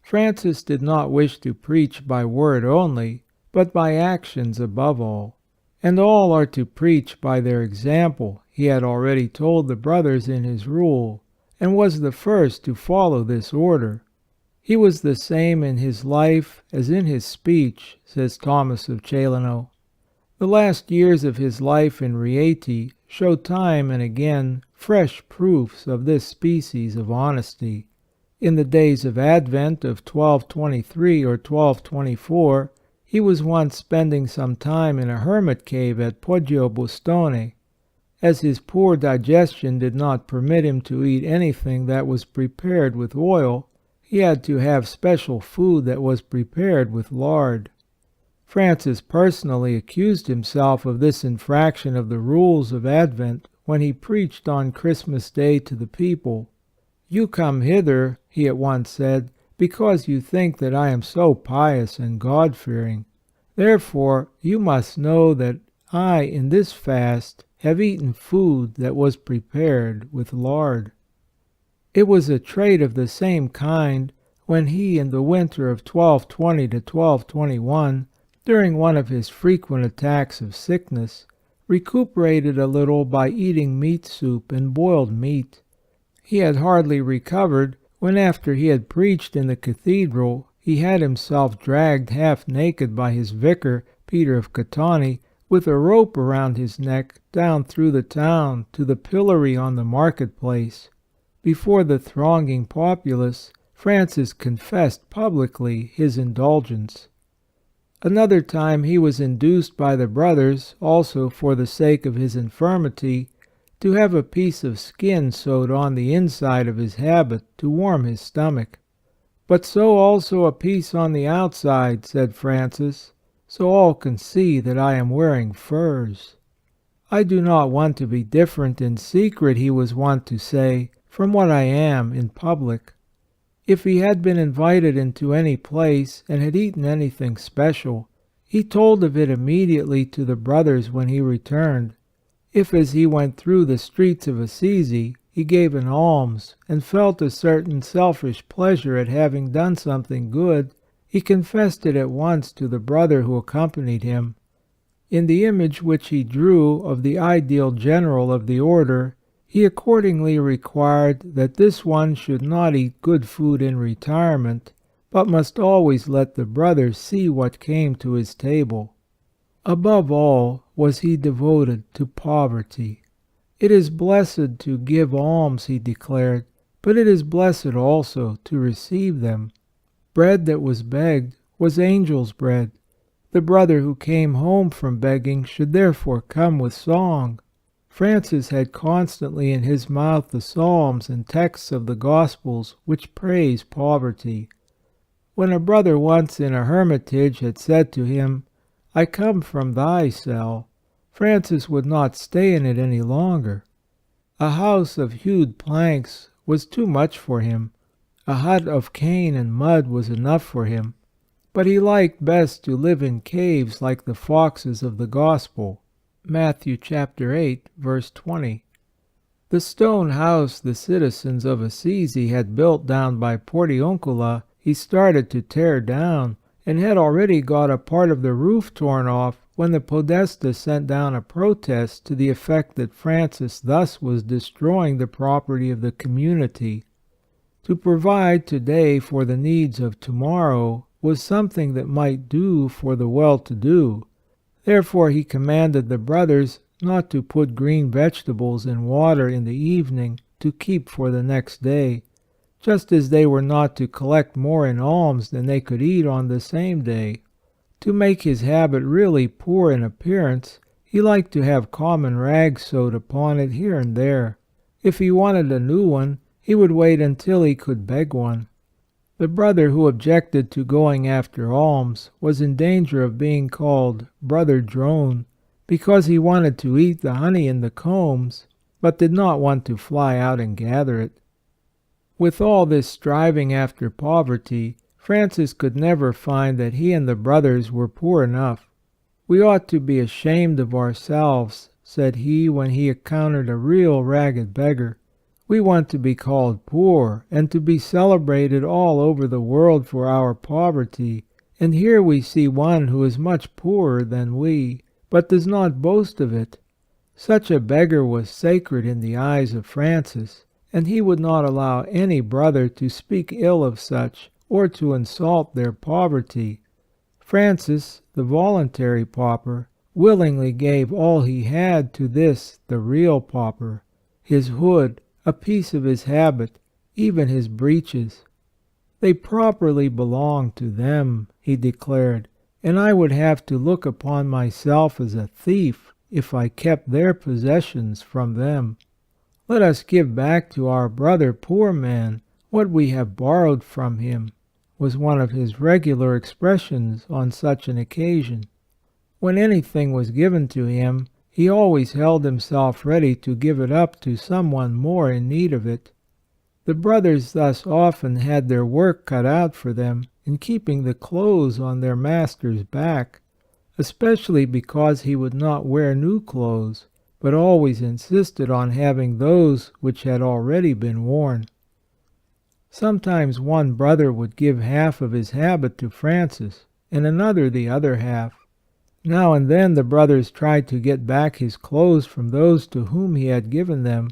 Francis did not wish to preach by word only, but by actions above all. And all are to preach by their example, he had already told the brothers in his rule, and was the first to follow this order. He was the same in his life as in his speech, says Thomas of Celano. The last years of his life in Rieti show time and again fresh proofs of this species of honesty. In the days of Advent of 1223 or 1224, he was once spending some time in a hermit cave at Poggio Bustone. As his poor digestion did not permit him to eat anything that was prepared with oil, he had to have special food that was prepared with lard. Francis personally accused himself of this infraction of the rules of Advent when he preached on Christmas Day to the people. "You come hither," he at once said, "because you think that I am so pious and God-fearing. Therefore you must know that I in this fast have eaten food that was prepared with lard." It was a trait of the same kind when he, in the winter of 1220 to 1221, during one of his frequent attacks of sickness, recuperated a little by eating meat soup and boiled meat. He had hardly recovered when, after he had preached in the cathedral, he had himself dragged half naked by his vicar, Peter of Catani, with a rope around his neck, down through the town to the pillory on the market-place. Before the thronging populace, Francis confessed publicly his indulgence. Another time he was induced by the brothers, also for the sake of his infirmity, to have a piece of skin sewed on the inside of his habit to warm his stomach. "But sew also a piece on the outside," said Francis, "so all can see that I am wearing furs." "I do not want to be different in secret," he was wont to say, "from what I am in public." If he had been invited into any place and had eaten anything special, he told of it immediately to the brothers when he returned. If as he went through the streets of Assisi he gave an alms and felt a certain selfish pleasure at having done something good, he confessed it at once to the brother who accompanied him. In the image which he drew of the ideal general of the order, he accordingly required that this one should not eat good food in retirement, but must always let the brothers see what came to his table. Above all was he devoted to poverty. "It is blessed to give alms," he declared, "but it is blessed also to receive them. Bread that was begged was angels' bread. The brother who came home from begging should therefore come with song." Francis had constantly in his mouth the Psalms and texts of the Gospels which praise poverty. When a brother once in a hermitage had said to him, "I come from thy cell," Francis would not stay in it any longer. A house of hewed planks was too much for him. A hut of cane and mud was enough for him. But he liked best to live in caves like the foxes of the Gospel. Matthew chapter 8, verse 20. The stone house the citizens of Assisi had built down by Portiuncula he started to tear down, and had already got a part of the roof torn off when the Podesta sent down a protest to the effect that Francis thus was destroying the property of the community. To provide today for the needs of tomorrow was something that might do for the well-to-do. Therefore he commanded the brothers not to put green vegetables in water in the evening to keep for the next day, just as they were not to collect more in alms than they could eat on the same day. To make his habit really poor in appearance, he liked to have common rags sewed upon it here and there. If he wanted a new one, he would wait until he could beg one. The brother who objected to going after alms was in danger of being called Brother Drone, because he wanted to eat the honey in the combs, but did not want to fly out and gather it. With all this striving after poverty, Francis could never find that he and the brothers were poor enough. "We ought to be ashamed of ourselves," said he when he encountered a real ragged beggar. We want to be called poor, and to be celebrated all over the world for our poverty, and here we see one who is much poorer than we, but does not boast of it. Such a beggar was sacred in the eyes of Francis, and he would not allow any brother to speak ill of such, or to insult their poverty. Francis, the voluntary pauper, willingly gave all he had to this, the real pauper, his hood, a piece of his habit, even his breeches. They properly belonged to them, he declared, and I would have to look upon myself as a thief if I kept their possessions from them. Let us give back to our brother poor man what we have borrowed from him, was one of his regular expressions on such an occasion. When anything was given to him, he always held himself ready to give it up to someone more in need of it. The brothers thus often had their work cut out for them in keeping the clothes on their master's back, especially because he would not wear new clothes, but always insisted on having those which had already been worn. Sometimes one brother would give half of his habit to Francis, and another the other half. Now and then the brothers tried to get back his clothes from those to whom he had given them,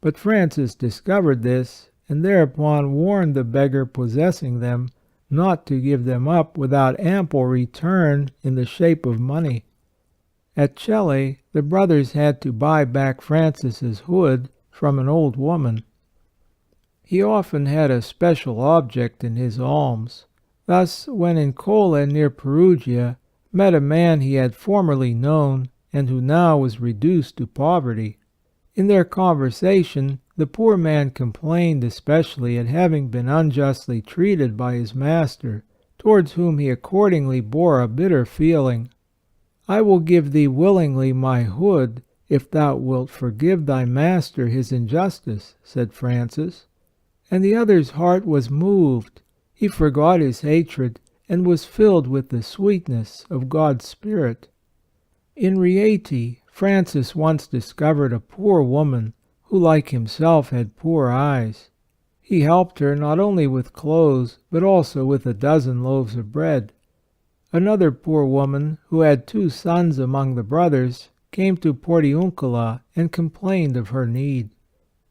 but Francis discovered this, and thereupon warned the beggar possessing them not to give them up without ample return in the shape of money. At Celle, the brothers had to buy back Francis's hood from an old woman. He often had a special object in his alms. Thus, when in Colle near Perugia, met a man he had formerly known, and who now was reduced to poverty. In their conversation, the poor man complained especially at having been unjustly treated by his master, towards whom he accordingly bore a bitter feeling. "I will give thee willingly my hood, if thou wilt forgive thy master his injustice," said Francis. And the other's heart was moved. He forgot his hatred, and was filled with the sweetness of God's Spirit. In Rieti, Francis once discovered a poor woman who, like himself, had poor eyes. He helped her not only with clothes, but also with a dozen loaves of bread. Another poor woman, who had 2 sons among the brothers, came to Portiuncula and complained of her need.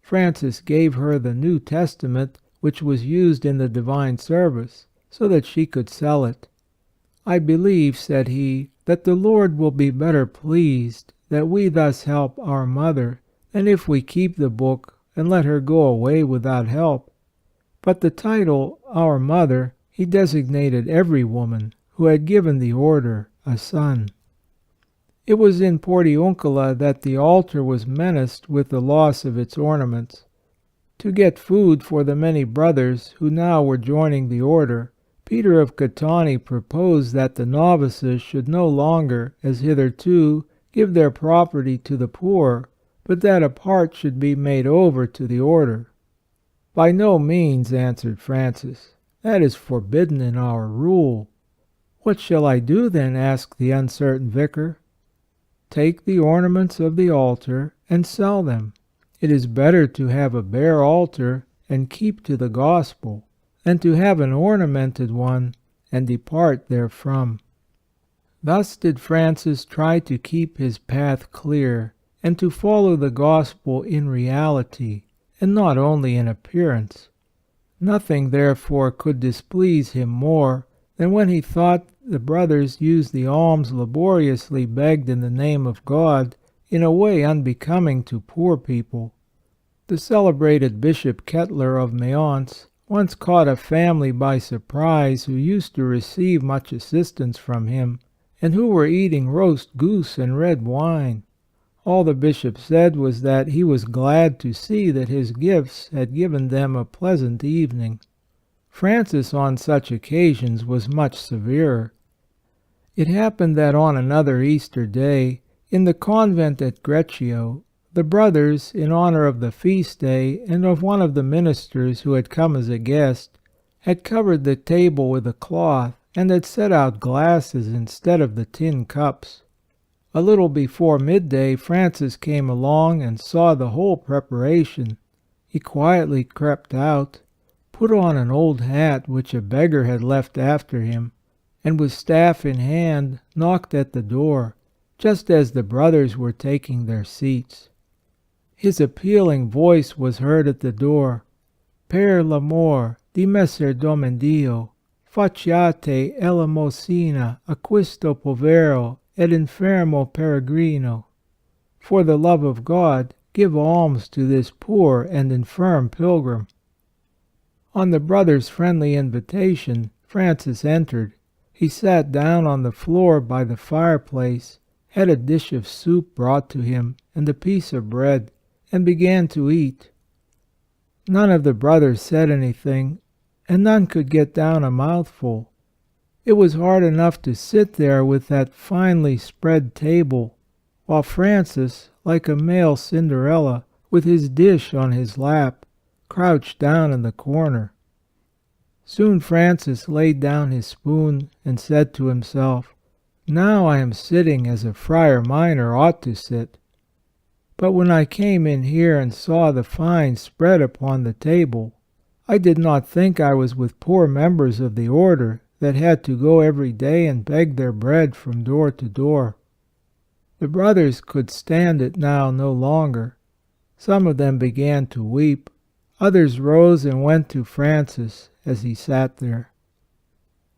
Francis gave her the New Testament, which was used in the divine service, so that she could sell it. "I believe," said he, "that the Lord will be better pleased that we thus help our mother than if we keep the book and let her go away without help." But the title, "Our Mother," he designated every woman who had given the order a son. It was in Portiuncula that the altar was menaced with the loss of its ornaments. To get food for the many brothers who now were joining the order, Peter of Catani proposed that the novices should no longer, as hitherto, give their property to the poor, but that a part should be made over to the order. "By no means," answered Francis. "That is forbidden in our rule." "What shall I do then?" asked the uncertain vicar. "Take the ornaments of the altar and sell them. It is better to have a bare altar and keep to the gospel, than to have an ornamented one and depart therefrom." Thus did Francis try to keep his path clear, and to follow the gospel in reality, and not only in appearance. Nothing, therefore, could displease him more than when he thought the brothers used the alms laboriously begged in the name of God in a way unbecoming to poor people. The celebrated Bishop Kettler of Mayence once caught a family by surprise who used to receive much assistance from him, and who were eating roast goose and red wine. All the bishop said was that he was glad to see that his gifts had given them a pleasant evening. Francis on such occasions was much severer. It happened that on another Easter day, in the convent at Greccio, the brothers, in honor of the feast day and of one of the ministers who had come as a guest, had covered the table with a cloth, and had set out glasses instead of the tin cups. A little before midday Francis came along and saw the whole preparation. he quietly crept out, put on an old hat which a beggar had left after him, and with staff in hand knocked at the door, just as the brothers were taking their seats. His appealing voice was heard at the door: "Per l'amor di Messer Domendio, facciate elemosina a questo povero ed infermo peregrino." For the love of God, give alms to this poor and infirm pilgrim. On the brother's friendly invitation, Francis entered. He sat down on the floor by the fireplace, had a dish of soup brought to him and a piece of bread, and began to eat. None of the brothers said anything, and none could get down a mouthful. It was hard enough to sit there with that finely spread table, while Francis, like a male Cinderella, with his dish on his lap, crouched down in the corner. Soon Francis laid down his spoon and said to himself, "Now I am sitting as a friar minor ought to sit." But when I came in here and saw the fine spread upon the table, I did not think I was with poor members of the order that had to go every day and beg their bread from door to door. The brothers could stand it now no longer. Some of them began to weep. Others rose and went to Francis as he sat there.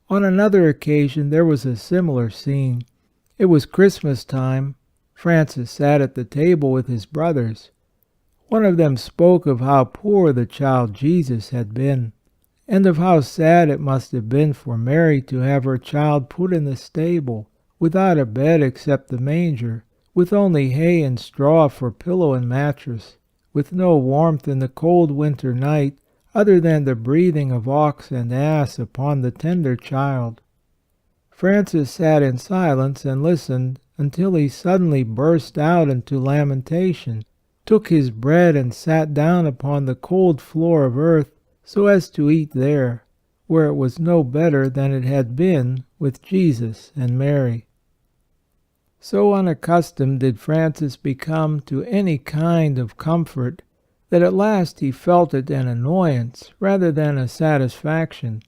On another occasion there was a similar scene. It was Christmas time. Francis sat at the table with his brothers. One of them spoke of how poor the child Jesus had been, and of how sad it must have been for Mary to have her child put in the stable, without a bed except the manger, with only hay and straw for pillow and mattress, with no warmth in the cold winter night other than the breathing of ox and ass upon the tender child. Francis sat in silence and listened until he suddenly burst out into lamentation, took his bread and sat down upon the cold floor of earth so as to eat there, where it was no better than it had been with Jesus and Mary. So unaccustomed did Francis become to any kind of comfort that at last he felt it an annoyance rather than a satisfaction.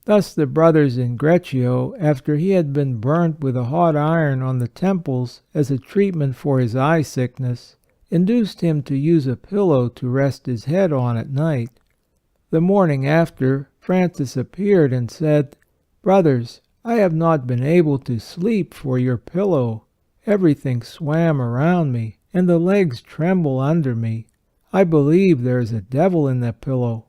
Thus the brothers in Greccio, after he had been burnt with a hot iron on the temples as a treatment for his eye sickness, induced him to use a pillow to rest his head on at night. The morning after, Francis appeared and said, "Brothers, I have not been able to sleep for your pillow. Everything swam around me, and the legs tremble under me. I believe there is a devil in the pillow."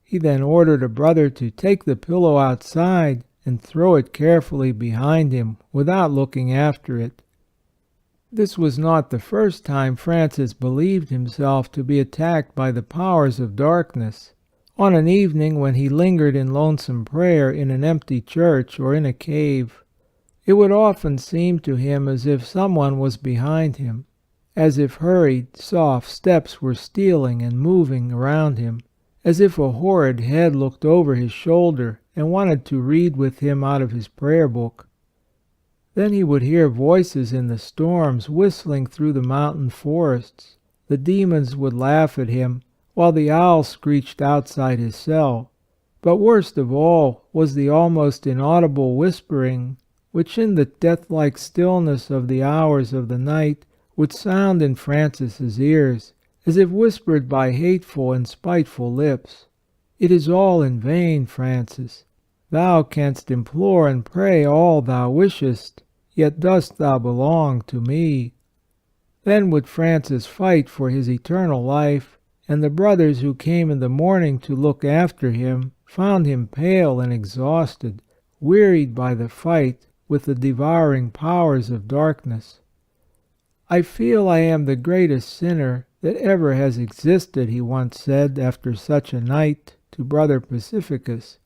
He then ordered a brother to take the pillow outside and throw it carefully behind him without looking after it. This was not the first time Francis believed himself to be attacked by the powers of darkness. On an evening when he lingered in lonesome prayer in an empty church or in a cave, it would often seem to him as if someone was behind him, as if hurried, soft steps were stealing and moving around him, as if a horrid head looked over his shoulder and wanted to read with him out of his prayer book. Then he would hear voices in the storms whistling through the mountain forests. The demons would laugh at him, while the owl screeched outside his cell. But worst of all was the almost inaudible whispering, which in the death-like stillness of the hours of the night would sound in Francis's ears, as if whispered by hateful and spiteful lips. "It is all in vain, Francis. Thou canst implore and pray all thou wishest, yet dost thou belong to me." Then would Francis fight for his eternal life, and the brothers who came in the morning to look after him found him pale and exhausted, wearied by the fight with the devouring powers of darkness. "I feel I am the greatest sinner that ever has existed," he once said after such a night to Brother Pacificus.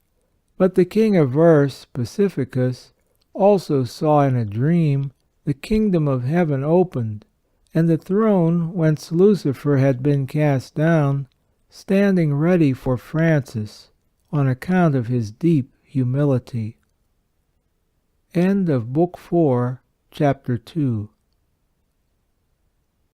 But the king of verse, Pacificus, also saw in a dream the kingdom of heaven opened, and the throne whence Lucifer had been cast down, standing ready for Francis on account of his deep humility. End of Book 4, Chapter 2.